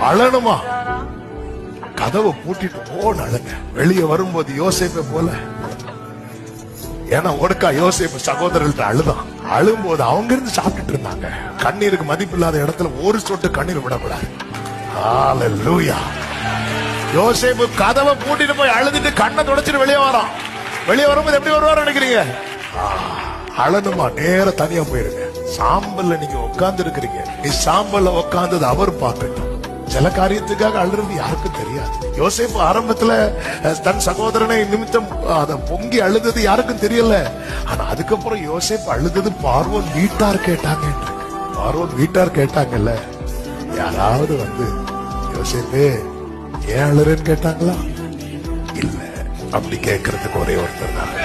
அழணுமா? கதவை பூட்டிட்டு போன அழுங்க. வெளியே வரும்போது யோசேப்பை போல. ஏன்னா ஒடுக்கா யோசேப்பு சகோதரர்கள்ட்ட அழுதான். அழும்போது அவங்க இருந்து சாப்பிட்டுட்டு இருந்தாங்க. கண்ணீருக்கு மதிப்பில்லாத இடத்துல ஒரு சொட்டு கண்ணீர் விடக்கூடாது. ஹல்லேலூயா. யோசேப்பு கதவை பூட்டிட்டு போய் அழுதுட்டு கண்ணை தொடச்சிட்டு வெளியே வரான். வெளியே வரும்போது எப்படி வருவார் நினைக்கிறீங்க? அழணுமா? நேர தனியா போயிருங்க. சாம்பல்ல நீங்க உட்கார்ந்து இருக்கிறீங்க. நீ சாம்பல்ல உட்கார்ந்தது அவர் பார்க்கட்டும். சில காரியத்துக்காக அழுறது யாருக்கும் தெரியாது. யோசேப்பு ஆரம்பத்துல தன் சகோதரனை நிமித்தம் அத பொங்கி அழுதது யாருக்கும் தெரியல. ஆனா அதுக்கப்புறம் யோசேப்பு அழுதது பார்வோன் வீட்டார் கேட்டாங்க. பார்வோன் வீட்டார் கேட்டாங்கல்ல. யாராவது வந்து யோசேப்பே ஏன் அழுறேன்னு கேட்டாங்களா? இல்ல. அப்படி கேட்கறதுக்கு ஒரே ஒருத்தர் தான்.